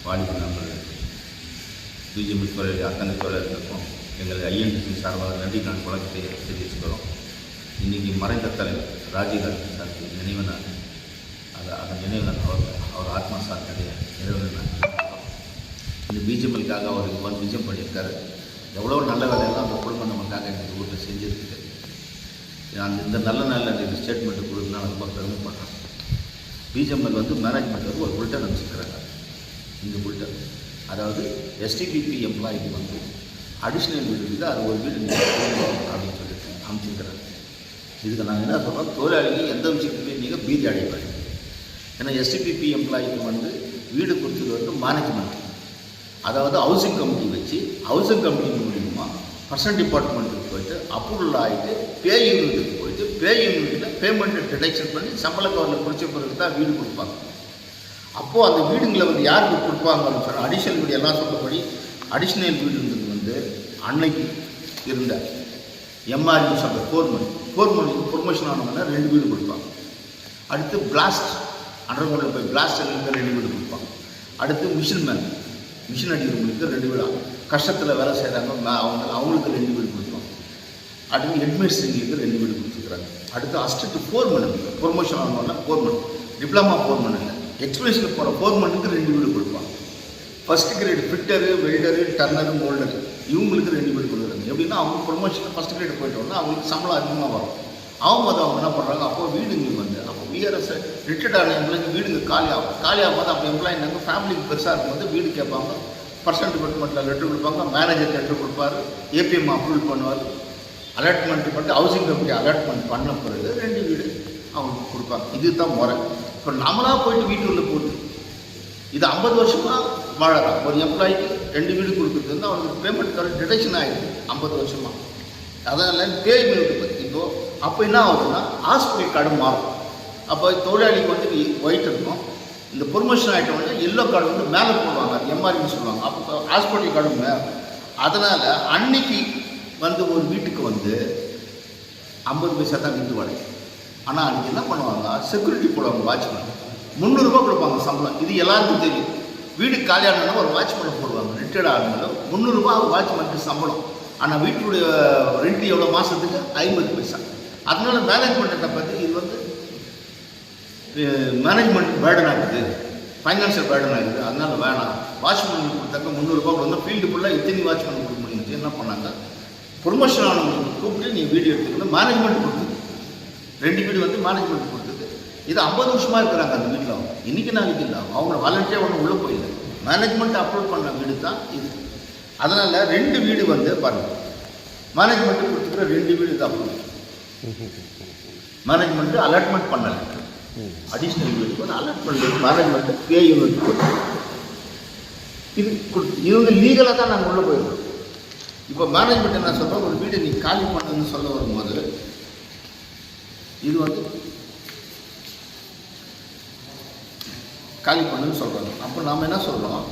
வாலிப நண்பர்கள் பிஜிஎம் துறையில் அத்தனை தொழிலாளர்களுக்கும் எங்கள் ஐஎன்டிசி சார்பாக நன்றி நான் வழக்கத்தை தெரிவிச்சுக்கிறோம். இன்றைக்கி மறைந்த தலைவர் ராஜீவ்காந்தி சாருக்கு நினைவு நாள். அதன் நினைவு நாள் அவர் ஆத்மா சார்ந்தடைய நினைவு நாள். இந்த பிஜிஎம்எல்காக அவர் வந்து விஜயம் பண்ணியிருக்காரு. எவ்வளோ நல்ல வேலையெல்லாம் அந்த குடும்பம் நமக்காக எங்கள் ஊரில் செஞ்சுருக்கு. நான் இந்த நல்ல நாளில் இந்த ஸ்டேட்மெண்ட்டு கொடுத்து நான் ரொம்ப பெருமைப்படுறேன். பிஜிஎம்எல் வந்து மேனேஜ்மெண்ட் வந்து ஒரு புல்டன் அனுப்பிச்சிருக்கிறாங்க. இந்த புல்டன் அதாவது எஸ்டிபிபி எம்ப்ளாய்க்கு வந்து அடிஷ்னல் வீடு இருக்குது, அது ஒரு வீடு அப்படின்னு சொல்லிட்டு அமைச்சிருக்கிறாங்க. இதுக்கு நாங்கள் என்ன சொல்கிறோம், தொழிலாளிகள் எந்த விஷயத்துலையும் நீங்கள் பீதி அடையப்படும். ஏன்னா எஸ்டிபிபி எம்ப்ளாய்க்கு வந்து வீடு கொடுத்தது வந்து மேனேஜ்மெண்ட், அதாவது ஹவுசிங் கமிட்டி வச்சு ஹவுசிங் கமிட்டி மூலியமா பர்சன்ட் டிபார்ட்மெண்ட்டுக்கு போய்ட்டு அப்ரூவல் ஆகிட்டு பே யூனிட்டுக்கு போயிட்டு பே யூனிட்டில் பேமெண்ட்டை டிடெக்ஷன் பண்ணி சம்பள கவரில் குறித்த பிறகு தான் வீடு கொடுப்பாங்க. அப்போது அந்த வீடுங்களை வந்து யாருக்கு கொடுப்பாங்கன்னு சொன்னால் அடிஷ்னல் வீடு எல்லாம் சொல்லப்படி அடிஷ்னல் வீடுங்கிறது வந்து அன்னைக்கு இருந்த எம்ஆர்யூ சொல்கிற ஃபோர்மனுக்கு ப்ரொமோஷன் ஆனவங்கன்னா 2 வீடு கொடுப்பாங்க. அடுத்து பிளாஸ்ட் அண்டர் கிரவுண்டில் போய் பிளாஸ்ட் இருக்க 2 வீடு கொடுப்பாங்க. அடுத்து மிஷின் அடிக்கிறவங்களுக்கு 2 வீடு, கஷ்டத்தில் வேலை செய்கிறாங்க அவங்களுக்கு 2 வீடு கொடுப்பாங்க. அடுத்து ஹெட்மினிஸ்ட்ரேட்டிவ்க்கு 2 வீடு கொடுத்துருக்குறாங்க. அடுத்து அசிஸ்டன்ட் ஃபோர்மனுக்கு ப்ரொமோஷன் ஆனவங்கன்னா ஃபோர்மன், டிப்ளமா ஃபோர்மன் இல்லை, எக்ஸ்பீரியன்ஸில் போகிற ஃபோர்மனுக்கு 2 வீடு கொடுப்பாங்க. First grade fitter, welder, turner, moulder இவங்களுக்கு 2 வீடு கொடுக்குறாங்க. எப்படின்னா அவங்க ப்ரொமோஷன் ஃபஸ்ட் கிரேடு போய்ட்டோன்னா அவங்களுக்கு சம்பளம் அதிகமாக வரும். அவங்க என்ன பண்ணுறாங்க, அப்போது வீடுங்களுக்கு வந்து அப்போ விஆர்எஸ் ரிட்டையர்ட் ஆன எம்ப்ளாய்க்கு வீடுங்க காலியாகும்போது அப்போ எம்ப்ளாய் நாங்கள் ஃபேமிலிக்கு பெருசாக இருக்கும்போது வீடு கேட்பாங்க. பர்சன்ட் டிபார்ட்மெண்ட்டில் லெட்டர் கொடுப்பாங்க, மேனேஜர் லெட்டர் கொடுப்பாரு, ஏபிஎம் அப்ரூவல் பண்ணுவார், அலாட்மெண்ட் பண்ணிட்டு ஹவுசிங் கமிட்டி அலாட்மெண்ட் பண்ண பிறகு 2 வீடு அவங்களுக்கு கொடுப்பாங்க. இதுதான் முறை. இப்போ நம்மளாக போயிட்டு வீட்டுள்ள போட்டு இது 50 வருஷமாக வாழலாம். ஒரு எம்ப்ளாய்க்கு 2 வீடு கொடுக்குறது வந்து அவங்களுக்கு பேமெண்ட் கரெக்ட் டிடெக்ஷன் ஆகிடுது 50 வருஷமாக. அதனால் பேமெண்ட் பற்றி அப்போ என்ன ஆகுதுன்னா ஹாஸ்பிட்டல் கார்டு மாறும். அப்போ தொழிலாளிக்கு வந்து ஒயிட் இருக்கும், இந்த ப்ரொமோஷன் ஆகிட்ட வந்து எல்லோ கார்டு வந்து மேலே போடுவாங்க, எம்ஆர்பின்னு சொல்லுவாங்க. அப்போ ஹாஸ்பிட்டல் கார்டு மேலே. அதனால் அன்னைக்கு வந்து ஒரு வீட்டுக்கு வந்து 50 பைசா தான் வீட்டு வாடகை. ஆனால் அன்றைக்கி என்ன பண்ணுவாங்க, செக்யூரிட்டி போடுவாங்க, வாட்ச்மேன் 300 ரூபா கொடுப்பாங்க சம்பளம். இது எல்லாருக்கும் தெரியும். வீடு காலியானா ஒரு வாட்ச்மேனை போடுவாங்க, ரிட்டையர்ட் ஆனாலும் 300 ரூபா வாட்ச்மேனுக்கு சம்பளம். ஆனால் வீட்டுடைய ரெண்ட் எவ்வளோ மாதத்துக்கு 50 பைசா. அதனால மேனேஜ்மெண்ட்டை பற்றி இது வந்து மேனேஜ்மெண்ட் பேர்டன் ஆகுது, ஃபைனான்ஷியல் பேர்டன் ஆகுது. அதனால வேணாம், வாட்ச்மேன் கொடுத்தாக்க 300 ரூபா கொடுத்தா ஃபீல்டு ஃபுல்லாக இத்தனை வாட்ச்மேன் கொடுக்க முடியுது. என்ன பண்ணாங்க, ப்ரொமோஷன் ஆனவங்களுக்கு கூப்பிட்டு நீ வீடியோ எடுத்துக்கணும், மேனேஜ்மெண்ட் கொடுத்தது 2 வீடு வந்து மேனேஜ்மெண்ட் கொடுத்தது. இது 50 வருஷமாக இருக்கிறாங்க அந்த வீட்டில். அவங்க இன்றைக்கி நாளைக்கு இல்லை, அவங்க வாலண்டியாக ஒன்றும் உள்ளே போயிடல, மேனேஜ்மெண்ட் அப்ரூவ் பண்ண வீடு தான் இது. அதனால் 2 வீடு வந்து பாருங்கள், மேனேஜ்மெண்ட்டு கொடுத்துக்கிற 2 வீடு தான் அப்ரூவ். மேனேஜ்மெண்ட்டு அலாட்மெண்ட் பண்ணலை, அடிஷ்னல் வீடுக்கு வந்து அலாட்மெண்ட் மேனேஜ்மெண்ட்டு பே யூனிட் இது வந்து லீகலாக தான் நாங்கள் உள்ளே போயிருக்கோம். இப்போ மேனேஜ்மெண்ட் என்ன சொல்கிறோம், ஒரு வீடு நீ காலி பண்ணுன்னு சொல்ல வரும்போது இது வந்து காலி பண்ணுன்னு சொல்கிறாங்க. அப்போ நாம் என்ன சொல்கிறோம்,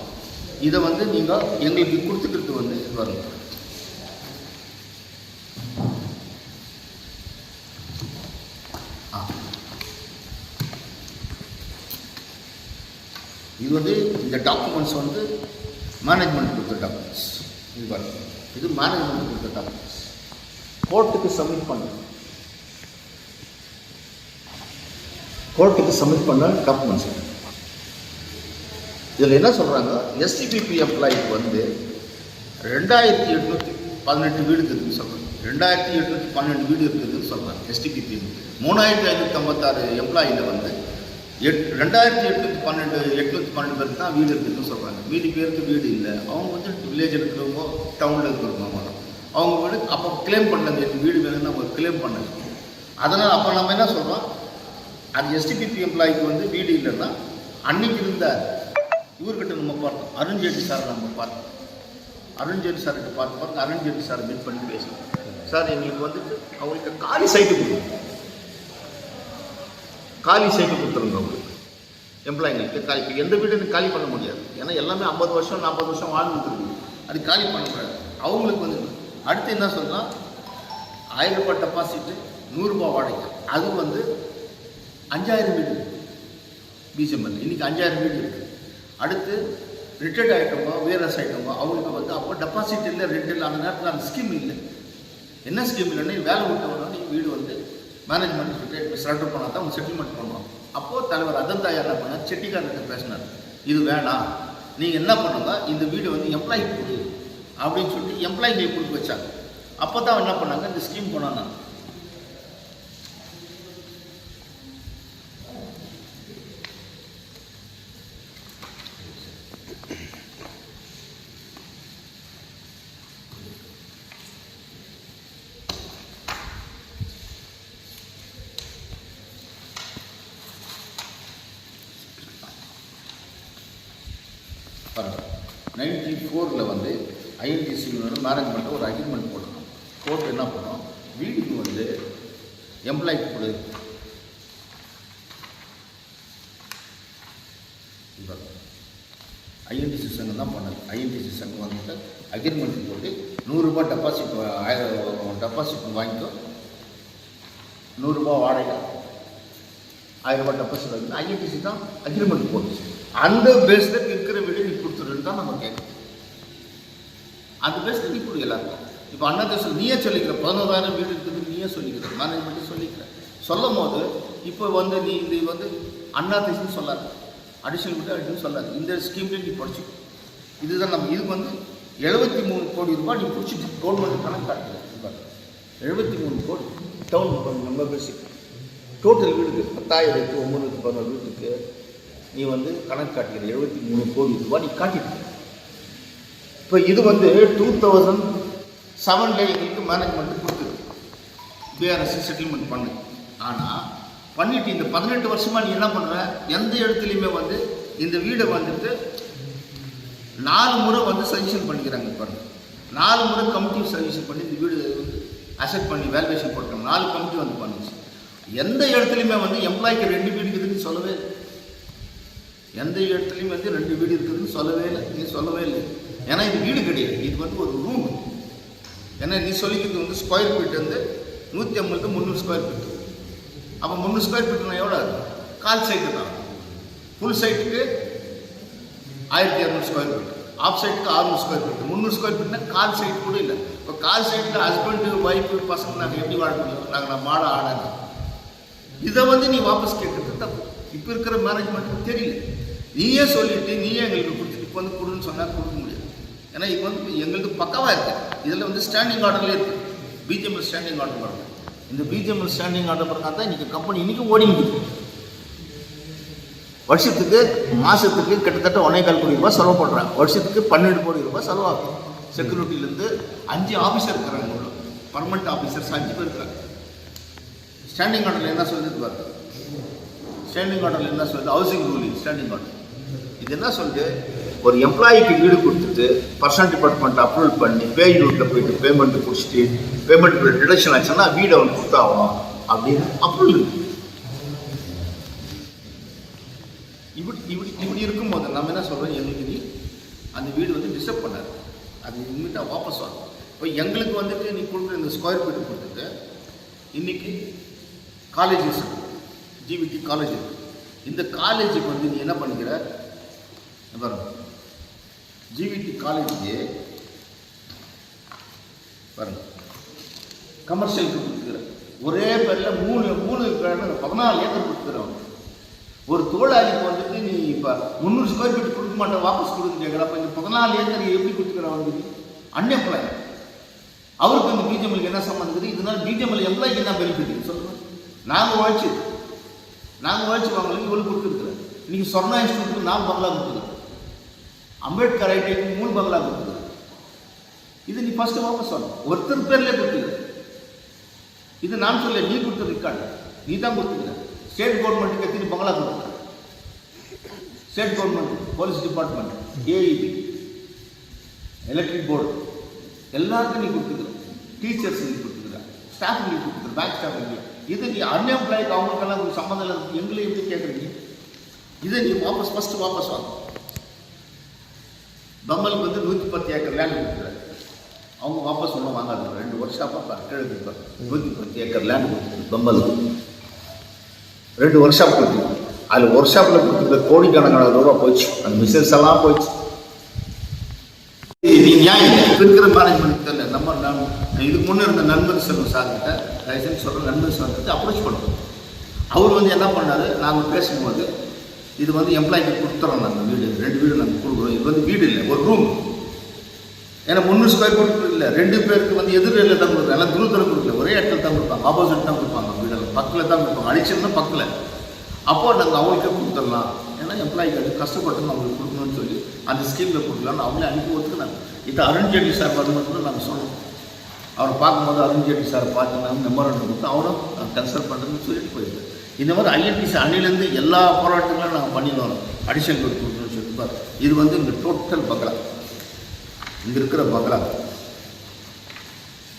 இதை வந்து நீங்கள் எங்களுக்கு கொடுத்துக்கிறது வந்து வருங்க. இது வந்து இந்த டாக்குமெண்ட்ஸ் வந்து மேனேஜ்மெண்ட் கொடுத்த டாக்குமெண்ட்ஸ். இது பாருங்க, இது மேனேஜ்மெண்ட் கொடுத்த டாக்குமெண்ட்ஸ். கோர்ட்டுக்கு சப்மிட் பண்ண டாக்குமெண்ட்ஸ். இதில் என்ன சொல்கிறாங்க, எஸ்டிபிபி எம்ப்ளாய்க்கு வந்து 2818 வீடு இருக்குதுன்னு சொல்கிறாங்க. 2812 வீடு இருக்குதுன்னு சொல்கிறாங்க. எஸ்டிபிபி 3556 எம்ப்ளாயில் வந்து 2812 பேருக்கு தான் வீடு இருக்குதுன்னு சொல்கிறாங்க. மீதி பேருக்கு வீடு இல்லை. அவங்க வந்து வில்லேஜில் இருக்கிறவங்க, டவுனில் இருக்கிறவங்க அவங்க வீடு அப்போ கிளைம் பண்ணல, எனக்கு வீடு வேணும்னு அவங்க கிளைம் பண்ணல. அதனால் அப்போ நம்ம என்ன சொல்கிறோம், அது எஸ்டிபிபி எம்ப்ளாய்க்கு வந்து வீடு இல்லைன்னா அன்னைக்கு இருந்த இவர்கிட்ட நம்ம பார்த்தோம், அருண்ஜேட்லி சார் நம்ம பார்த்தோம். அருண்ஜேட்லி சார்கிட்ட பார்த்து அருண்ஜேட்லி சார் மீட் பண்ணி பேசணும். சார் எங்களுக்கு வந்துட்டு அவங்களுக்கு காலி சைட்டு கொடுத்துருங்க அவங்களுக்கு எம்ப்ளாய்ங்களுக்கு. இப்போ எந்த வீடு காலி பண்ண முடியாது, ஏன்னா எல்லாமே 50 வருஷம் 40 வருஷம் வாழ்ந்துருக்கு. அது காலி பண்ணக்கூடாது. அவங்களுக்கு வந்து அடுத்து என்ன சொல்லலாம், 1000 ரூபாய் டெபாசிட்டு 100 வாடகை. அது வந்து 5000 வீடு பிஜிஎம்எல் இன்றைக்கி 5000 வீடு இருக்குது. அடுத்து ரிட்டையர்ட் ஆகிட்டவங்க வேரஸ் ஆகிட்டவங்க அவங்களுக்கு வந்து அப்போ டெபாசிட் இல்லை, ரெண்ட் இல்லை. அந்த நேரத்தில் அந்த ஸ்கீம் இல்லை. என்ன ஸ்கீம் இல்லைன்னா வேலை விட்டவங்க நீங்கள் வீடு வந்து மேனேஜ்மெண்ட் ரிட்டையர்ட் சரண்டர் பண்ணால் தான் அவங்க செட்டில்மெண்ட் பண்ணுவாங்க. அப்போது தலைவர் அதந்தாயா என்ன பண்ணார், செட்டிக்காரர்கிட்ட பேசினார், இது வேணாம், நீங்கள் என்ன பண்ணுங்க, இந்த வீடு வந்து எம்ப்ளாய்க்கு கொடு அப்படின்னு சொல்லிட்டு எம்ப்ளாய்க்கு கொடுக்க வச்சாங்க. அப்போ தான் என்ன பண்ணாங்க, இந்த ஸ்கீம் போனாங்க. பாருங்கள், 94 வந்து ஐஎன்டிசி மேனேஜ்மெண்ட்டை ஒரு அக்ரிமெண்ட் போட்டோம். போட்டு என்ன பண்ணோம், வீட்டுக்கு வந்து எம்ப்ளாய்க்கு கொடு. ஐஎன்டிசி சங்கம் தான் பண்ணது. ஐஎன்டிசி சங்கம் வந்துட்டு அக்ரிமெண்ட் போட்டு 100 ரூபாய் டெபாசிட், 1000 டெபாசிட் வாங்கிக்கோ, 100 ரூபாய் வாடகை, 1000 ரூபாய் டெபாசிட் வாங்கி ஐஎன்டிசி தான் அக்ரிமெண்ட் போட்டுச்சு. அந்த பேஸில் இருக்கிற வீடு நீ கொடுத்துருன்னு தான் நம்ம கேட்கணும். அந்த பேஸில் நீ கொடு எல்லாருக்கும். இப்போ அண்ணா தேசம் நீயே சொல்லிக்கிற 11,000 வீடு இருக்குது, நீயே சொல்லிக்கிற, மேனேஜ்மெண்ட்டு சொல்லிக்கிற. சொல்லும் போது இப்போ வந்து நீ இது வந்து அண்ணா தேசம் சொல்லாது, அடிஷனல் வீடு அப்படின்னு சொல்லாது. இந்த ஸ்கீம்லேயே நீ படிச்சுக்கோ. இதுதான் நம்ம இதுக்கு வந்து 73 கோடி ரூபாய் நீ பிடிச்சிட்டு கவர்மெண்ட் கணக்கு காட்டுது. 73 கோடி டவுன் நம்ம பேசி டோட்டல் வீடுக்கு 10,000 911 வீட்டுக்கு நீ வந்து கணக்கு காட்டிக்கிற 73 கோடி ரூபாய் நீ காட்டிட்டு. இப்போ இது வந்து 2007 எங்களுக்கு மேனேஜ்மெண்ட்டு கொடுத்துரு, பிஆர்எஸ் செட்டில்மெண்ட் பண்ணு. ஆனால் பண்ணிவிட்டு இந்த 18 வருஷமாக நீ என்ன பண்ணுற, எந்த இடத்துலையுமே வந்து இந்த வீடை வந்துட்டு 4 முறை வந்து சஜஷன் பண்ணிக்கிறாங்க. பாருங்க, 4 முறை கமிட்டி சஜஷன் பண்ணி இந்த வீடு வந்து அசெப்ட் பண்ணி வேல்யூவேஷன் போட்டோம். 4 கமிட்டி வந்து பண்ணுச்சு. எந்த இடத்துலையுமே வந்து எம்ப்ளாய்க்கு 2 வீடு இருக்குதுன்னு சொல்லவே இல்லை. எந்த இடத்துலையும் வந்து 2 வீடு இருக்குதுன்னு சொல்லவே இல்லை. நீ சொல்லவே இல்லை. ஏன்னா இது வீடு கிடையாது, இது வந்து ஒரு ரூம். ஏன்னா நீ சொல்லிக்கிறது வந்து ஸ்கொயர் ஃபீட் வந்து 150 300 ஸ்கொயர் ஃபீட். அப்போ 300 ஸ்கொயர் ஃபீட்னா எவ்வளோ? கால் சைட்டு தான். ஃபுல் சைட்டுக்கு 1200 ஸ்கொயர் ஃபீட், ஆஃப் சைட்டுக்கு 600 ஸ்கொயர் ஃபீட். 300 ஸ்கொயர் ஃபீட்னா கால் சைட் கூட இல்லை. இப்போ கால் சைட்டில் ஹஸ்பண்டு ஒய்ஃபு பசங்க நாங்கள் எப்படி வாழ முடியும்? நாங்கள் மாட ஆடாங்க. இதை வந்து நீ வாபஸ் கேட்குறது தப்பு. இப்போ இருக்கிற மேனேஜ்மெண்ட்டுக்கு தெரியல. நீயே சொல்லிவிட்டு நீயே எங்களுக்கு கொடுத்துட்டு இப்போ வந்து கொடுன்னு சொன்னால் கொடுக்க முடியாது. ஏன்னா இப்போ வந்து எங்களுக்கு பக்கவாக இருக்குது. இதில் வந்து ஸ்டாண்டிங் ஆர்டர்லேயே இருக்குது. பிஜிஎம்எல் ஸ்டாண்டிங் ஆர்டர் பாருங்க. இந்த பிஜிஎம்எல் ஸ்டாண்டிங் ஆர்டர் பிரகாரம் தான் இன்றைக்கி கம்பெனி இன்றைக்கும் ஓடிங்குது. வருஷத்துக்கு மாதத்துக்கு கிட்டத்தட்ட 1.25 கோடி ரூபாய் செலவு பண்ணுறாங்க. வருஷத்துக்கு 12 கோடி ரூபாய் செலவாகும். செக்யூரிட்டிலேருந்து 5 ஆஃபீஸர் இருக்கிறாங்க. பர்மனெண்ட் ஆஃபீஸர்ஸ் 5 பேர் இருக்கிறாங்க. ஸ்டாண்டிங் ஆர்டரில் என்ன சொல்லிட்டு பாருங்க. ஸ்டாண்டிங் ஆர்டரில் என்ன சொல்லுது, ஹவுசிங் ரூலிங் ஸ்டாண்டிங் ஆர்டர். இது என்ன சொல்லுது, ஒரு எம்ப்ளாயிக்கு வீடு கொடுத்துட்டு பர்சனல் டிபார்ட்மெண்ட் அப்ரூவல் பண்ணி பேஜ் ரூட்டில் போயிட்டு பேமெண்ட்டு பிடிச்சிட்டு பேமெண்ட் டிடக்ஷன் ஆச்சுன்னா வீடு அவனுக்கு கொடுத்தாகணும் அப்படின்னு அப்ரூவல் இருக்குது. இப்படி இருக்கும்போது நம்ம என்ன சொல்கிறோம், எங்களுக்கு நீ அந்த வீடு வந்து டிஸ்டர்ப் பண்ணாது, அது இம்மிடியாக வாபஸ் ஆகும். இப்போ எங்களுக்கு வந்துட்டு நீ கொடுக்குற இந்த ஸ்கொயர் ஃபீட் கொடுத்துட்டு இன்றைக்கி காலேஜஸ் ஜிவிடி காலேஜ் இருக்குது. இந்த காலேஜுக்கு வந்து நீ என்ன பண்ணிக்கிற பாருங்க, ஜிவிடி காலேஜுக்கு பாருங்க கமர்ஷியலுக்கு கொடுத்துக்கிற ஒரே பேரில் 3 14 ஏக்கர் கொடுத்துக்கிறோம். ஒரு தொழிலாளிக்கு வந்துட்டு நீ இப்போ 300 ஸ்கொயர் ஃபீட் கொடுக்க மாட்டேன், வாபஸ் கொடுக்க கேட்குறப்ப இந்த 14 ஏக்கர் எப்படி கொடுத்துக்கிற வந்து அன்எம்ப்ளாய். அவருக்கு இந்த பிஜிஎம்எலுக்கு என்ன சம்மந்தம் இருக்குது? இதனால பிஜிஎம்எல் எம்ப்ளாய்க்கு என்ன பெனிஃபிட் சொல்லுங்கள்? நாங்கள் உழைச்சி வாங்கலுக்கு இவ்வளோ கொடுத்துருக்குறேன். இன்றைக்கி சொர்ணா இன்ஸ்டியூட்டுக்கு 4 பங்களா கொடுத்துருக்குறேன், அம்பேத்கர் ஐடிக்கு 3 பங்களா கொடுத்துருக்குறேன். இது நீ ஃபஸ்ட்டு வாபஸ் சொல்லணும். ஒருத்தர் பேர்லேயே கொடுத்துருக்குறேன். இது நான் சொல்ல, நீ கொடுத்த ரெக்கார்டு நீ தான் கொடுத்துருக்குற. ஸ்டேட் கவர்மெண்ட்டுக்கு எத்தனை பங்களா கொடுத்துருக்குற? State government, police department, AEB, electric board எல்லாருக்கும் நீ கொடுத்துருக்குற. டீச்சர்ஸ் நீ கொடுத்துருக்குற, ஸ்டாஃப் நீ கொடுத்துருக்குற, பேங்க் ஸ்டாஃப் நீ. இது நீ அன்எம்ப்ளாய்க்கு அவங்களுக்கெல்லாம் ஒரு சம்மந்தம் இல்லை. எங்களை எப்படி கேட்குறீங்க? இதை நீ ஃபஸ்ட்டு வாபஸ் வாங்க. பம்மலுக்கு வந்து 110 ஏக்கர் லேண்ட் கொடுத்துருக்குற. அவங்க வாபஸ் ஒன்றும் வாங்காது. 2 வருஷம் அப்போ கிழக்கு 110 ஏக்கர் லேண்ட் கொடுத்துருக்குற. பம்பல் 2 ஒர்க் ஷாப் கொடுத்து அதில் ஒர்க் ஷாப்பில் கொடுத்துருக்க கோடிக்கணக்கான ரூபா போயிடுச்சு. அந்த மிஷின்ஸ் எல்லாம் போயிடுச்சு. நீ நியாயம் இருக்கிற மேனேஜ்மெண்ட் தெரியல. நம்ம இதுக்கு முன்னே இருந்த நண்பர் செல்வம் சார்கிட்ட லைசன்ஸ் சொல்கிற நண்பர் சார்கிட்ட அப்ரோச் பண்ணுறோம். அவர் வந்து என்ன பண்ணார், நாங்கள் பேசும்போது இது வந்து எம்ப்ளாய்க்கு கொடுத்துறோம். நாங்கள் வீடு 2 வீடு நாங்கள் கொடுக்குறோம். இது வந்து வீடு இல்லை, ஒரு ரூம். ஏன்னா 300 ஸ்கொயர் ஃபீட் இல்லை, 2 பேருக்கு வந்து எதிரில் தான் கொடுக்குறாங்க. எல்லாம் தூரத்தில் கொடுக்கல, ஒரே இடத்துல தான் கொடுப்பாங்க, ஆப்போசிட் தான் கொடுப்பாங்க. வீடெல்லாம் பக்கத்தில் தான் கொடுப்பாங்க, அடிச்சல்னா பக்கத்தில். அப்போ நாங்கள் அவங்களுக்கே கொடுத்துடலாம், ஏன்னா எம்ப்ளாய்க்கு அது கஷ்டப்பட்டு அவங்களுக்கு கொடுக்கணும்னு சொல்லி அந்த ஸ்கீமில் கொடுக்கலான்னு அவங்களே அனுப்பி ஒத்துக்கினாங்க. இது அருண்ஜேட்லி சார் வரும்போது நாங்கள் சொன்னோம். அவரை பார்க்கும்போது அருண்ஜேட்லி சாரை பார்த்து மெமரண்டம் கொடுத்து அவரும் கன்சல்ட் பண்ணுறதுன்னு சொல்லிட்டு போயிருக்கு. இந்த மாதிரி ஐஎன்டிசி அன்னிலேருந்து எல்லா போராட்டங்களும் நாங்கள் பண்ணிட்டு வரோம். அடிஷனல் கொடுக்கணும்னு சொல்லிட்டு இது வந்து இங்கே டோட்டல் பங்களா, இங்கே இருக்கிற பங்களா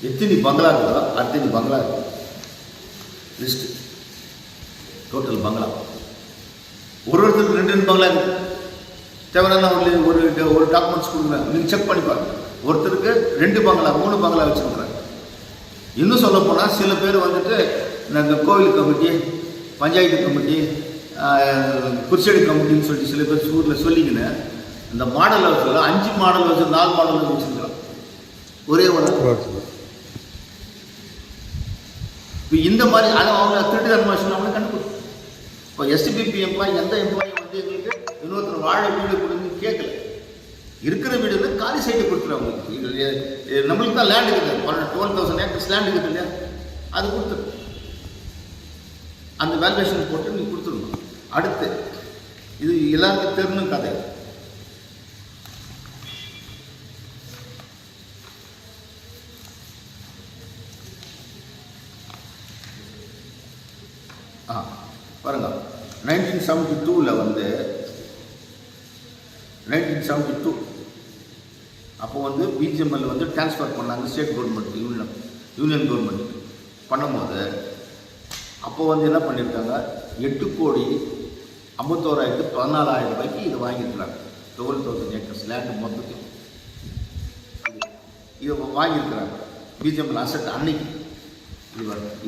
எத்தனை பங்களா இருக்கோ அத்தனை பங்களா இருக்கு லிஸ்ட்டு. டோட்டல் பங்களா ஒருத்தருக்கு 2 பங்களா இருக்கு. தேவையான ஒரு டாக்குமெண்ட்ஸ் கொடுக்குறாங்க, நீங்கள் செக் பண்ணி பாருங்க. ஒருத்தருக்கு 2 பங்களா 3 பங்களா வச்சுருக்குறாங்க. இன்னும் சொல்ல போனால் சில பேர் வந்துட்டு இந்த கோவில் கமிட்டி, பஞ்சாயத்து கமிட்டி, குர்சடி கமிட்டின்னு சொல்லிட்டு சில பேர் ஊரில் சொல்லிக்கின்னு இந்த மாடல் ஹவுஸில் 5 மாடல் ஹவுஸ் 4 மாடல் ஹவுஸ் வச்சுருக்கிறோம். ஒரே ஒரு இப்போ இந்த மாதிரி அதை அவங்க திருட்டு தன்மாஷன் அவங்களே கண்டுபிடிக்கும். இப்போ எஸ்டிபிபி எம்ப்ளாயி எந்த எம்ப்ளாயி வந்து எங்களுக்கு இன்னொருத்தர் வாழ வீடு கொடுன்னு கேட்கல. இருக்கிற வீடு வந்து காலி சைட்டை கொடுத்துருவாங்க. நம்மளுக்கு தான் லேண்ட் இருக்குது, 12,000 ஏக்கர்ஸ் லேண்ட் இருக்குது இல்லையா, அது கொடுத்துரு. அந்த வேல்யூவேஷன் போட்டு நீங்கள் கொடுத்துருங்க. அடுத்து இது எல்லாருக்கும் தெரியும் கதை. பாருங்க, 1972 வந்து 1972 அப்போ வந்து பிஜிஎம்எல் வந்து டிரான்ஸ்ஃபர் பண்ணாங்க ஸ்டேட் கவர்மெண்ட் யூனியன் கவர்மெண்ட் பண்ணும்போது அப்போ வந்து என்ன பண்ணியிருக்காங்க, 8,51,14,000 ரூபாய்க்கு இது வாங்கியிருக்கிறாங்க. 12,000 ஏக்கர்ஸ் லேண்டு மொத்தத்தையும் இது வாங்கியிருக்கிறாங்க பிஜிஎம்எல் அசட் அன்னைக்கு.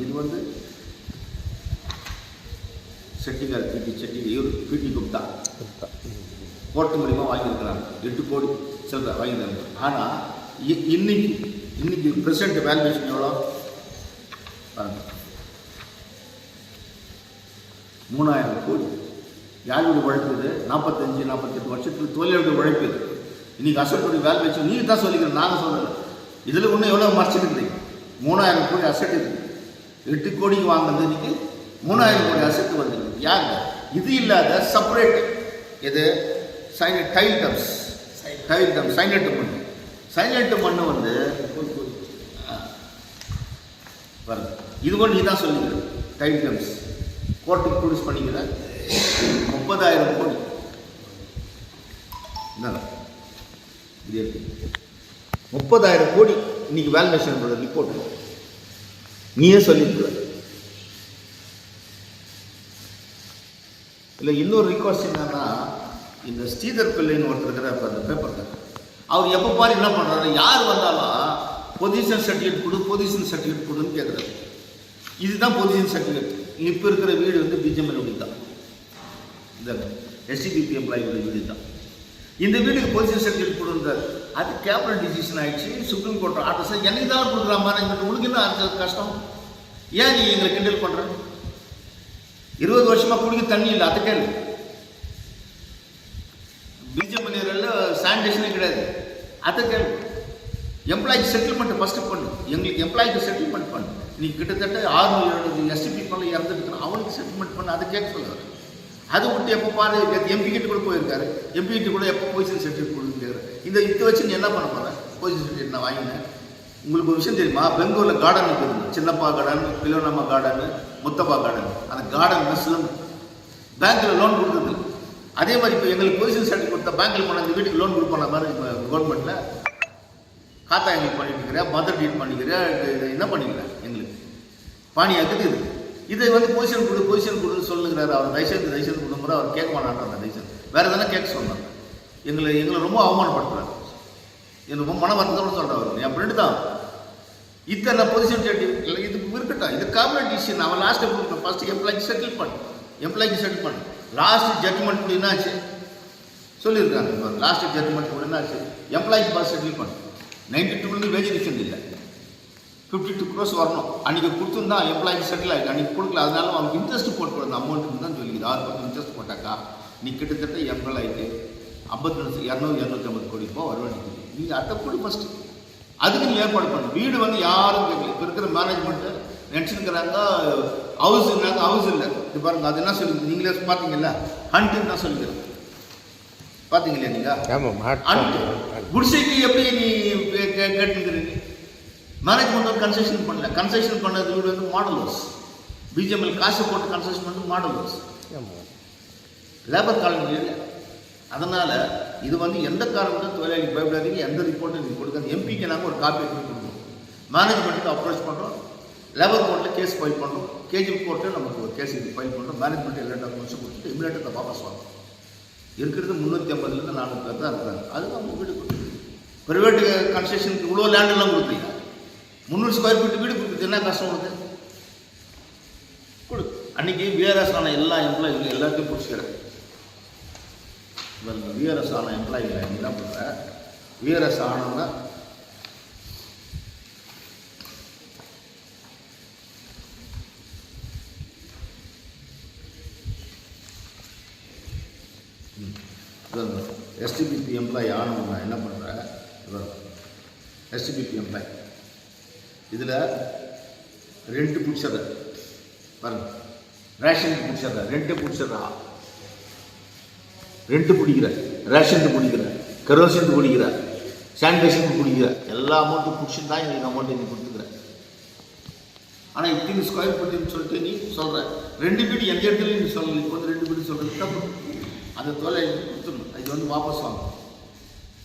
இது வந்து செட்டிகார் பிடி குப்தா கோர்ட்டு மூலிமா வாங்கியிருக்கிறாங்க. 8 கோடி சில்லற வாங்கியிருக்காங்க. ஆனால் இன்னைக்கு ப்ரெசென்ட் வேல்யூவேஷன் எவ்வளோ பாருங்க, 3,000 கோடி. யாருடைய உழைப்பு இது? 45-48 வருஷத்துக்கு தொழிலுடைய உழைப்பு இது. இன்னைக்கு அசட்டுடைய வேல்யூவேஷன் நீங்கள் தான் சொல்லிக்கிறேன், நாங்கள் சொல்லலை. இதில் இன்னும் எவ்வளோ மறைச்சிட்டு 3,000 கோடி அசட் இருக்குது. 8 கோடிக்கு வாங்கினது இன்னைக்கு 3,000 கோடி அசட்டு வந்துருக்கு. யாருங்க இது இல்லாத செப்பரேட் இது டைல் டம்ஸ் சைனட்டு மண்ணு வந்து பாருங்க, இது கூட நீ தான் சொல்லிக்கிற டைல் டம்ஸ் கோர்ட்டுக்கு ப்ரொடியூஸ் பண்ணிக்கிற 30,000 கோடி. இது 30,000 கோடி இன்னைக்கு வேல்யூவேஷன் ரிப்போர்ட் நீயே சொல்லியிருக்கிற. இல்லை இன்னொரு ரிக்வஸ்ட் என்னன்னா, இந்த ஸ்ரீதர் பிள்ளைன்னு ஒருத்தர் இருக்கிற அந்த பேப்பர் தான், அவர் எப்போ பாரு என்ன பண்ணுறாரு, யார் வந்தாலும் பொசிஷன் சர்டிஃபிகேட் கொடுன்னு கேட்குறாரு. இதுதான் பொசிஷன் சர்டிஃபிகேட். இப்போ இருக்கிற வீடு வந்து பிஜிஎம்எல் வீடு தான், இந்த எஸ்டிபிபி எம்ப்ளாயோட வீடு தான். இந்த வீட்டுக்கு பொசிஷன் சர்டிஃபிகேட் கொடுன்றார். அது கேபினட் டிசிஷன் ஆகிடுச்சு, சுப்ரீம் கோர்ட் ஆர்டர்ஸ். என்னைக்கு தான் கொடுக்குற மாதிரி உங்களுக்கு என்ன கஷ்டம்? ஏன் நீ எங்களை கிண்டல் பண்ணுற? 20 வருஷமாக குடிக்க தண்ணி இல்லை, அது கேள்வி. பிஜிஎம்எல் சானிடேஷனே கிடையாது, அதை கேள்வி. எம்ப்ளாய்க்கு செட்டில்மெண்ட் ஃபஸ்ட்டு பண்ணு, எங்களுக்கு எம்ப்ளாய்க்கு செட்டில்மெண்ட் பண்ணு. நீ கிட்டத்தட்ட 670 எஸ்டிபி பண்ண இறந்துட்டு அவனுக்கு செட்டில்மெண்ட் பண்ணு, அதை கேட்க சொல்லுவார். அதை விட்டு எப்போ பாரு எம்பி கிட்ட கூட போயிருக்காரு, எம்பி கிட்ட கூட எப்போ பொசிஷன் சர்டிஃபிகேட் கொடுன்னு கேட்குறேன். இதை வச்சு நீ என்ன பண்ண போகிறேன்? பொசிஷன் சர்டிஃபிகேட் நான் வாங்கினேன். உங்களுக்கு ஒரு விஷயம் தெரியுமா, பெங்களூரில் கார்டன் இருக்குது, Chinnappa garden, Philonamma garden, Muthappa garden. அந்த கார்டன் மிஸ்லும் பேங்க்கில் லோன் கொடுக்குறது. அதே மாதிரி இப்போ எங்களுக்கு பொசிஷன் சர்டிஃபிகேட் கொடுத்தா பேங்க்கில் போனால் இந்த வீட்டுக்கு லோன் கொடுப்பான மாதிரி இப்போ கவர்மெண்ட்டில் காத்தா எங்களுக்கு பண்ணிட்டு இருக்கிறேன், மதர் டீட் பண்ணிக்கிறேன், என்ன பண்ணிக்கிறேன், எங்களுக்கு பாணியாக்குது. இதை வந்து பொசிஷன் கொடுன்னு சொல்லுங்கிறாரு. அவர் தயவுசெய்து கொடுக்குற அவர் கேட்க மாட்டாங்க. தயவுசெய்து வேறு எதனா கேட்க சொன்னாங்க. எங்களை ரொம்ப அவமானப்படுத்துறாரு. எனக்கு ரொம்ப மன வருத்தத்தோடு சொல்கிறார். என் ஃப்ரெண்டு தான். இத்தனை பொசிஷன் இல்லை, இது இருக்கட்டும், இது கார்பரேட் இஷ்யூ. அவன் லாஸ்ட்டு கொடுக்கணும். ஃபஸ்ட்டு எம்ப்ளாய்க்கு செட்டில் பண்ணு. லாஸ்ட் ஜட்மெண்ட் கூட என்னாச்சு சொல்லியிருக்காங்க. லாஸ்ட் ஜட்மெண்ட் கூட என்னாச்சு, எம்ப்ளாய்க்கு பாஸ் செட்டில் பண்ணு. 92 வேஜ் ரிஃபண்ட் இல்லை, 52 crores வரணும். அன்றைக்கி கொடுத்துருந்தா எம்ப்ளாய்க்கு செட்டில் ஆகிட்டு, அன்றைக்கி கொடுக்கல. அதனால அவனுக்கு இன்ட்ரெஸ்ட் போட்டு அந்த அமௌண்ட்டுக்கு தான் சொல்லிக்குது. 6% இன்ட்ரெஸ்ட் போட்டாக்கா நீ கிட்டத்தட்ட எம்ப்ளாய்க்கு 200-250 கோடி ரூபாய் வர வேண்டியது. நீ அதை கொடு ஃபஸ்ட்டு, அதுக்கு நீ ஏற்பாடு பண்ணு. வீடு யாரும் கேட்கல. இப்போ இருக்கிற மேனேஜ்மெண்ட்டு நினச்சிருக்கிறாங்க ஹவுஸ்னாங்க, ஹவுஸ் இல்லை. இது பாருங்க, அது என்ன சொல்லுங்க, நீங்களே பார்த்தீங்கல்ல, ஹண்ட்டுன்னு தான் சொல்லிக்கிறேன். பார்த்தீங்களா நீங்கள் ஹண்ட்டு குடிசைக்கு எப்படி நீ கேட்டுக்கிறீங்க? மேனேஜ்மெண்ட் கன்செஷன் பண்ணல. கன்செஷன் பண்ணது வீடு மாடல் ஹவுஸ். பிஜிஎம்எல் காசு போட்டு கன்செஷன் பண்ணது மாடல் ஹவுஸ், லேபர் காலனி இல்லை. அதனால் இது எந்த காரணத்தையும் தொழிலாளிக்கு பயப்படாதீங்க. எந்த ரிப்போர்ட்டும் நீங்கள் கொடுக்காது. எம்பிக்கு நாங்கள் ஒரு காப்பி எடுத்து கொடுக்குறோம், மேனேஜ்மெண்ட்டுக்கு அப்ரோச் பண்ணுறோம், லேபர் கோர்ட்டில் கேஸ் ஃபைல் பண்ணுறோம், கேஜிஎஃப் கோர்ட்டில் நமக்கு ஒரு கேஸ் இது ஃபைல் பண்ணுறோம். மேனேஜ்மெண்ட் எல்லா டாக்குமெண்ட்ஸும் கொடுத்துட்டு இமீடியட்டாக வாபஸ் வாங்க. இருக்கிறது 350 400 பேர் தான் இருக்கிறாங்க. அது நம்ம வீடு கொடுக்குறது. ப்ரைவேட்டு கன்ஸ்ட்ரக்ஷனுக்கு இவ்வளோ லேண்டெல்லாம் கொடுக்குறீங்க. 300 ஸ்கொயர் ஃபீட் வீடு கொடுக்குறது என்ன கஷ்டம் கொடுத்து கொடு. அன்றைக்கி விஆர்எஸ் ஆன எல்லா எம்ப்ளாயிகளும் எல்லாத்தையும் பிடிச்சிக்கிறேன். விஆர்எஸ் ஆன எம்ப்ளாயிகளை நீ என்ன பண்ணுற, விஆர்எஸ் ஆனவங்க எஸ்டிபிபி எம்ப்ளாயி ஆனவங்க என்ன பண்ணுறேன், எஸ்டிபிபி எம்ப்ளாயி இதில் ரெண்ட்டு பிடிச்சத பாருங்க, ரேஷனுக்கு பிடிச்சத ரெண்ட்டு பிடிச்சதா, ரெண்ட்டு பிடிக்கிற, ரேஷனுக்கு பிடிக்கிற, கரோசனுக்கு பிடிக்கிற, சானிடேஷனுக்கு பிடிக்கிற எல்லா அமௌண்ட்டும் பிடிச்சிட்டு தான் எங்களுக்கு அமௌண்ட் நீ கொடுத்துக்கிறேன். ஆனால் இத்தனை ஸ்கொயர் ஃபீட்டுன்னு சொல்லிட்டு நீ சொல்கிற. 2 வீடு எந்த இடத்துலையும் நீ சொல்லலை. இப்போ 2 வீடு சொல்கிறது தப்பு. அந்த தொலை கொடுத்துடணும். இது வாபஸ் வாங்கணும்.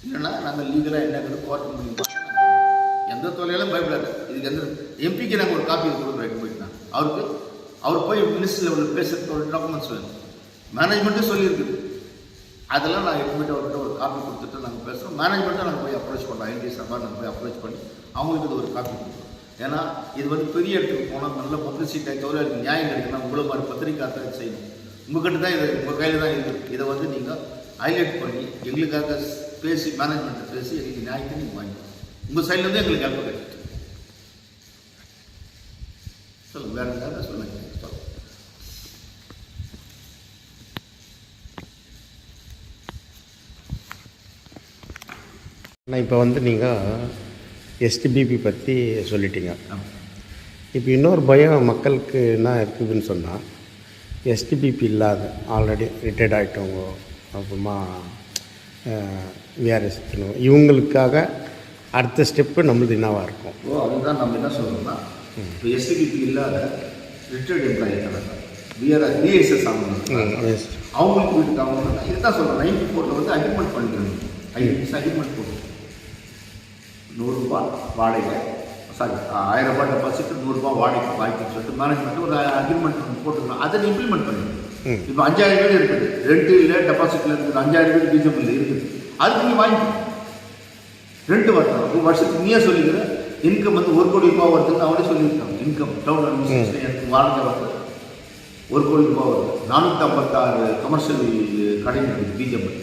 இல்லைன்னா நாங்கள் லீகலாக என்ன கோர்ட் முடியும். எந்த தொலையிலும் பயப்படாது. இதுக்கு எந்த எம்பிக்கு நாங்கள் ஒரு காப்பி கொடுக்குறோம். போயிட்டுனா அவர் போய் மினிஸ்டர் லெவலில் பேசுகிறதுக்கு ஒரு டாக்குமெண்ட்ஸ் வேணும். மேனேஜ்மெண்ட்டும் சொல்லியிருக்குது. அதெல்லாம் நான் எட்மிட் அவர்கிட்ட ஒரு காப்பி கொடுத்துட்டு நாங்கள் பேசுகிறோம். மேனேஜ்மெண்ட்டை நாங்கள் போய் அப்ரோச் பண்ணுறோம். ஐடி சபா நாங்கள் போய் அப்ரோச் பண்ணி அவங்களுக்கு இது ஒரு காப்பி கொடுக்குறோம். ஏன்னா இது பெரிய இடத்துக்கு போனால் நல்ல பப்ளிசிட்டி தொழிலாளி நியாயம் கிடைக்கணும். உங்களை மாதிரி பத்திரிக்காக செய்யணும். உங்கள்கிட்ட தான் இது, உங்கள் கையில் தான் இருக்குது. இதை நீங்கள் ஹைலைட் பண்ணி எங்களுக்காக பேசி மேனேஜ்மெண்ட்டை பேசி எங்களுக்கு நியாயத்தை நீங்கள் வாங்கிக்கணும். உங்கள் சைட்லேருந்து எங்களுக்கு ஹெல்ப் கிடைக்கும். சொல்லுங்கள், வேறு ஏதாவது சொல்லுங்கள். ஆனால் இப்போ நீங்கள் எஸ்டிபிபி பற்றி சொல்லிட்டீங்க. இப்போ இன்னொரு பயம் மக்களுக்கு என்ன இருக்குதுன்னு சொன்னால், எஸ்டிபிபி இல்லாத ஆல்ரெடி ரிட்டையர்ட் ஆகிட்டவங்க, அப்புறமா விஆர்எஸ் இவங்களுக்காக அடுத்த ஸ்டெப்பு நம்மளுது என்னவாக இருக்கும்? அதுதான் நம்ம என்ன சொல்கிறோம்னா, இப்போ எஸ்டிபிபி இல்லாத ரிட்டையர்ட் எம்ப்ளாயி விஎஸ்எஸ் ஆகணும். அவங்களுக்கு வீட்டுக்கு ஆகணும்னா இதுதான் சொல்கிறோம். 94 அக்ரிமெண்ட் பண்ணிக்கணும். அக்ரிமெண்ட் போட்டு 100 ரூபாய் வாடகை, சாரி 1000 ரூபாய் டெபாசிட், 100 ரூபாய் வாடகை வாங்கிட்டு சொல்லிட்டு மேனேஜ்மெண்ட் ஒரு அக்ரிமெண்ட் போட்டுக்கணும். அதை இம்ப்ளிமெண்ட் பண்ணிக்கணும். இப்போ 5000 வீடு இருக்குது, ரெண்டு இல்லை டெபாசிட்டில் இருக்குது. 5000 வீடு பிஜிஎம்எல் இருக்குது. அதுக்கு நீங்கள் வாங்கிக்கணும். ரெண்டு வருஷம் ஒரு வருஷத்துக்கு நீயே சொல்லிக்கிற இன்கம் 1 கோடி ரூபாய் வருதுன்னு அவனே சொல்லியிருக்காங்க. இன்கம் டவுன் அட்மினிஸ்ட்ரேஷன் எனக்கு வாடகை வருது 1 கோடி ரூபாய் வருது. 456 கமர்ஷியல் கடைகள் இருக்குது. பிஜிஎம்எல்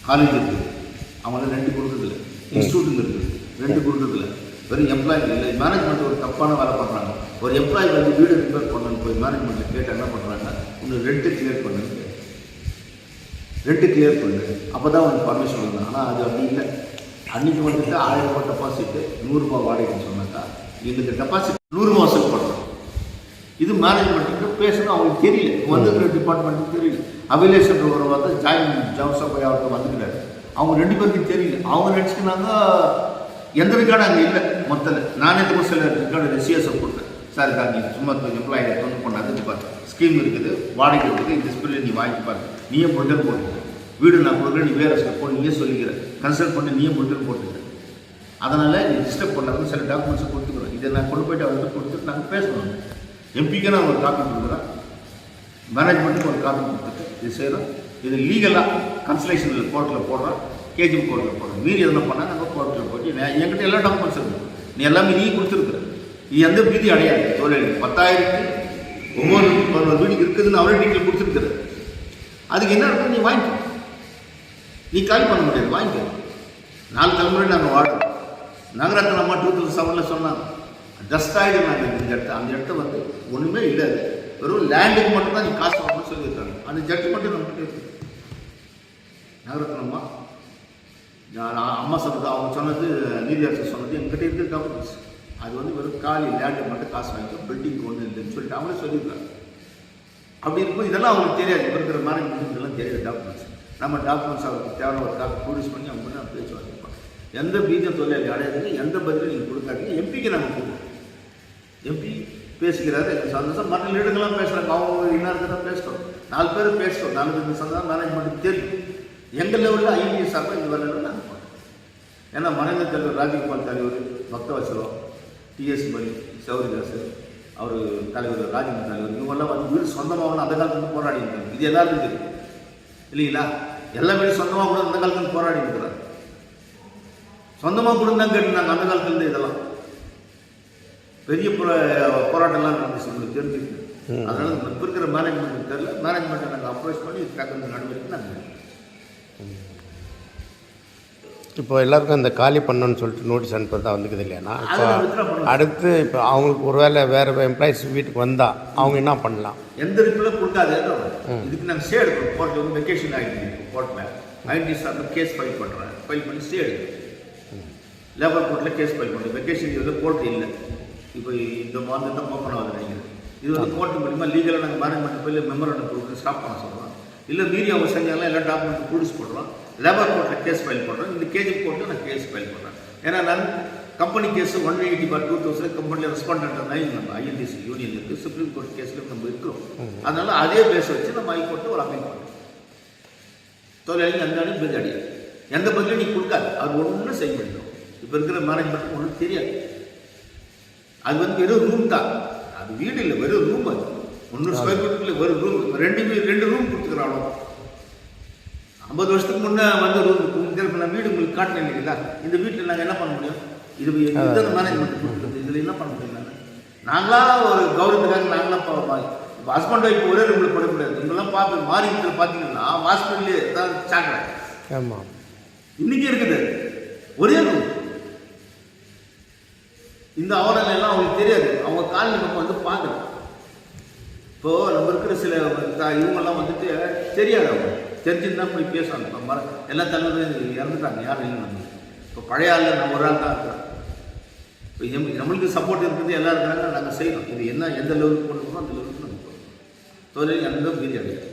காலேஜ் இருக்குது, அவங்களாம் ரெண்டு கொடுக்குறதில்ல. இன்ஸ்டியூட்டுங்க இருக்குது, ரெண்டு கொடுக்குறதில்ல. வெறும் எம்ப்ளாயி இல்லை. மேனேஜ்மெண்ட் ஒரு தப்பான வேலை பண்ணுறாங்க. ஒரு எம்ப்ளாயி வீடு ரிப்பேர் பண்ணணும்னு போய் மேனேஜ்மெண்ட்டில் கேட்டால் என்ன பண்ணுறாங்க, உங்களுக்கு ரெண்ட்டு கிளியர் பண்ணுங்க, ரெண்ட்டு கிளியர் பண்ணு, அப்போ தான் உங்களுக்கு பர்மிஷன் வரும். ஆனால் அது அப்படி இல்லை. அன்றைக்கி 1000 ரூபாய் டெபாசிட்டு 100 ரூபாய் வாடகைன்னு சொன்னாக்கா எங்களுக்கு டெபாசிட் 100 ரூபா வசூல் பண்ணுறோம். இது மேனேஜ்மெண்ட்டுக்கு பேசணும் அவங்களுக்கு தெரியல. வந்துக்கிற டிபார்ட்மெண்ட்டுக்கு தெரியல. அபிலேஷன் ஒரு ஜாயின் ஜவுசபை அவர்கிட்ட வந்துக்கிறாரு. அவங்க 2 பேருக்கும் தெரியல. அவங்க நினச்சிக்கினாங்க எந்த ரெக்கார்டு அங்கே இல்லை. மொத்தத்தில் நானே சில ரெக்கார்டு சிஎஸ்எஃப் கொடுத்தேன். சார் நீ சும்மா எம்ப்ளாயை தொண்டு பண்ணாது பாரு, ஸ்கீம் இருக்குது, வாடகை இருக்குது, இந்த ஸ்பிரில் நீ வாங்கி பாரு, நீயே முட்டர் போட்டுக்க, வீடு நான் கொடுக்குறேன், நீ வேறு போட்டு நீயே சொல்லிக்கிற, கன்சல்ட் பண்ணி நீயே முட்டர் போட்டுக்க. அதனால் நீ டிஸ்டர்ப் பண்ணாதுன்னு சில டாக்குமெண்ட்ஸை கொடுத்துக்கிறோம். இதை நான் கொண்டு போய்ட்டு அவர்கிட்ட கொடுத்துட்டு நாங்கள் பேசணும். எம்பிக்கு நான் ஒரு காப்பி கொடுக்குறேன், மேனேஜ்மெண்ட்டுக்கு ஒரு காப்பி கொடுத்துட்டு இது செய்கிறோம். இது லீகலாக கன்சலேஷனில் கோர்ட்டில் போடுறோம், கேஜிஎம் கோர்ட்டில் போடுறோம். மீறி எதனா பண்ணால் நாங்கள் கோர்ட்டில் போட்டு என்கிட்ட எல்லா டாக்குமெண்ட்ஸ் இருக்குது. நீ எல்லாமே நீ கொடுத்துருக்குற, நீ எந்த பீதி அடையாது. தொழில் 10,911 வீடு இருக்குதுன்னு அவரே டீட்டெயில் கொடுத்துருக்குற. அதுக்கு என்ன இருக்கும்? நீ வாங்கிக்கோ. நீ காலி பண்ண முடியாது, வாங்கிக்கோ. 4 தலைமுறை நாங்கள் வாடுறோம். நகரத்தில் அம்மா 2007 சொன்னாங்க, டஸ்ட் ஆகிடும். நாங்கள் இந்த இடத்த அந்த இடத்த வந்து ஒன்றுமே இல்லை, வெறும் லேண்டுக்கு மட்டும் தான் நீ காசு வாங்கணும்னு சொல்லியிருக்காங்க. அந்த ஜட்டு மட்டும் நம்மகிட்ட இருக்கு. நகரத்தில் அம்மா அம்மா சொன்னது, அவங்க சொன்னது, நீதியரசர் சொன்னது எங்கிட்ட இருக்குது டாக்குமெண்ட்ஸ். அது வந்து வெறும் காலி லேண்டுக்கு மட்டும் காசு வாங்கிக்கோ, பில்டிங் ஒன்று இல்லைன்னு சொல்லிட்டு அவங்களே சொல்லியிருக்காங்க. அப்படி இருக்கும் இதெல்லாம் அவங்களுக்கு தெரியாது. இப்போ இருக்கிற மேனேஜ்மெண்ட் இதெல்லாம் தெரியாது டாக்குமெண்ட்ஸ். நம்ம டாக்குமெண்ட்ஸ் அவருக்கு தேவை ஒரு காப்பி ப்ரொடியூஸ் பண்ணி அவங்க பண்ணி பேச்சு வாங்கிப்போம். எந்த பீஜம் தொழிலாளி அடையாதுங்க, எந்த பதிலும் நீங்கள் கொடுக்காதீங்க. எம்பிக்கு நாங்கள் கொடுப்போம். எம்பி பேசிக்கிறாரு, எங்கள் சந்தோஷம். மற்ற லீடர்கள்லாம் பேசுகிறாங்க, அவங்க இன்னொரு தான் பேசுகிறோம். 4 பேர் பேசுகிறோம். 4 இந்த சந்தோஷம் மேனேஜ்மெண்ட்டுக்கு தெரியும். எங்கள் லெவலில் ஐஏஎஸ் சார்பாக இந்த வேலையில் நாங்கள் போகிறோம். ஏன்னா மறைந்த தலைவர் ராஜகோபால் தலைவர், பக்தவச்சலம், டிஎஸ் மணி, சௌரிதாஸ், அவர் தலைவர் ராஜேந்திர தலைவர், இவங்கெல்லாம் வந்து வீடு சொந்தமாக அந்த காலத்துக்கு போராடி இருக்காங்க. இது எல்லாருக்கும் தெரியும் இல்லைங்களா? எல்லா வீடு சொந்தமாக கூட அந்த காலத்துக்கு போராடி இருக்கிறாங்க. சொந்தமாக கூட தான் கேட்டுருந்தாங்க அந்த காலத்துலேருந்து. இதெல்லாம் பெரிய போராட்டம்லாம் நடந்துச்சு, உங்களுக்கு தெரிஞ்சுருக்கு. அதனால் இப்போ இருக்கிற மேனேஜ்மெண்ட்டுக்கு தெரியல. மேனேஜ்மெண்ட்டை நாங்கள் அப்ரோச் பண்ணி தகுந்த நடவடிக்கை நாங்கள். இப்போ எல்லாருக்கும் இந்த காலி பண்ணணும்னு சொல்லிட்டு நோட்டீஸ் அனுப்புறதா வந்துக்குது இல்லையாண்ணா? இப்போ அடுத்து இப்போ அவங்களுக்கு ஒரு வேளை வேறு எம்ப்ளாயிஸ் வீட்டுக்கு வந்தால் அவங்க என்ன பண்ணலாம்? எந்த ரிப்பில் கொடுக்காது. இதுக்கு நாங்கள் ஸ்டே எடுக்கிறோம். கோர்ட்டில் வந்து வெக்கேஷன் ஆகிடுது. கோர்ட்டில் ஐடி சார்பில் கேஸ் ஃபைல் பண்ணுறேன். ஃபைல் பண்ணி ஸ்டே எடுக்கிறேன். லேபர் கோர்ட்டில் கேஸ் ஃபைல் பண்ணுறேன். வெக்கேஷன் இது கோர்ட் இல்லை. இப்போ இந்த மாதம் தான் ஓப்பன் ஆகுது நினைக்கிறேன். இது வந்து கோர்ட்டு மூலிமா லீகலாக நாங்கள் மேனேஜ்மெண்ட் போய் மெமரண்டம் கொடுத்து ஸ்டாப் பண்ண சொல்கிறோம். இல்லை மீறி அவங்க செஞ்சாலும் எல்லா டாக்குமெண்ட்டும் ப்ரொடியூஸ் பண்ணுறோம். லேபர் கோர்ட்டில் கேஸ் ஃபைல் பண்ணுறோம். இந்த கேஜி கோர்ட்டில் நான் கேஸ் ஃபைல் பண்ணுறேன். ஏன்னா நான் கம்பெனி கேஸ் 180/2000 கம்பெனியில் ரெஸ்பாண்டன்ட் நம்ம ஐஎன்டிசி யூனியன் இருக்குது. சுப்ரீம் கோர்ட் கேஸில் நம்ம இருக்கிறோம். அதனால அதே பேஸ் வச்சு நம்ம ஹைகோர்ட்டு ஒரு அப்பீல் பண்ணுறோம். தொழிலாளி எந்த அணியும் பதில் அடையாது. எந்த பதிலும் நீ கொடுக்காது. அது ஒன்றும் செய்ய முடியும். இப்போ இருக்கிற மேனேஜ்மெண்ட்டுக்கு ஒன்றும் தெரியாது. அது வந்து வெறும் ரூம் தான், அது வீடு இல்லை, வெறும் ரூம். அது 300 ஸ்கொயர் ஃபீட்டுக்குள்ள வெறும் ரூம். 2 ரூம் கொடுத்துக்கிறாங்களோ. 50 வருஷத்துக்கு முன்னே வந்து ரூம் நான் வீடு உங்களுக்கு காட்டினேன் இல்லைங்களா? இந்த வீட்டில் நாங்கள் என்ன பண்ண முடியும்? இது மேனேஜ்மெண்ட் கொடுக்குறது. இதில் என்ன பண்ண முடியும்? நாங்களா ஒரு கௌரவத்துக்காக நாங்களாம் இப்போ ஹஸ்பண்ட் ஒய்ஃப் ஒரே ரூமில் பட முடியாது. நீங்களாம் பார்த்து மாறியத்தில் பார்த்தீங்கன்னா ஹாஸ்பிட்டலே தான் சாக்கடை. ஆமாம், இன்னைக்கு இருக்குது ஒரே ரூம். இந்த அவலம் எல்லாம் அவங்களுக்கு தெரியாது. அவங்க காலில் நம்ம வந்து பார்க்கணும். இப்போது நம்ம இருக்கிற சில இவங்கெல்லாம் வந்துட்டு தெரியாது. அவங்க தெரிஞ்சுருந்தா போய் பேசுவாங்க. நம்ம எல்லா தலைவரும் இறந்துட்டாங்க, யாரும் இல்லை. இப்போ பழைய ஆள் நம்ம ஒரு ஆள் தான் இருக்கிறோம். இப்போ நம்மளுக்கு சப்போர்ட் இருக்குது, எல்லாம் இருக்கிறாங்க, நாங்கள் செய்யணும். இது என்ன எந்த லெவலுக்கு கொண்டு போகணும் அந்த லெவலுக்கு நம்ம போகணும். தொழில் எந்த மீறி அடையாது.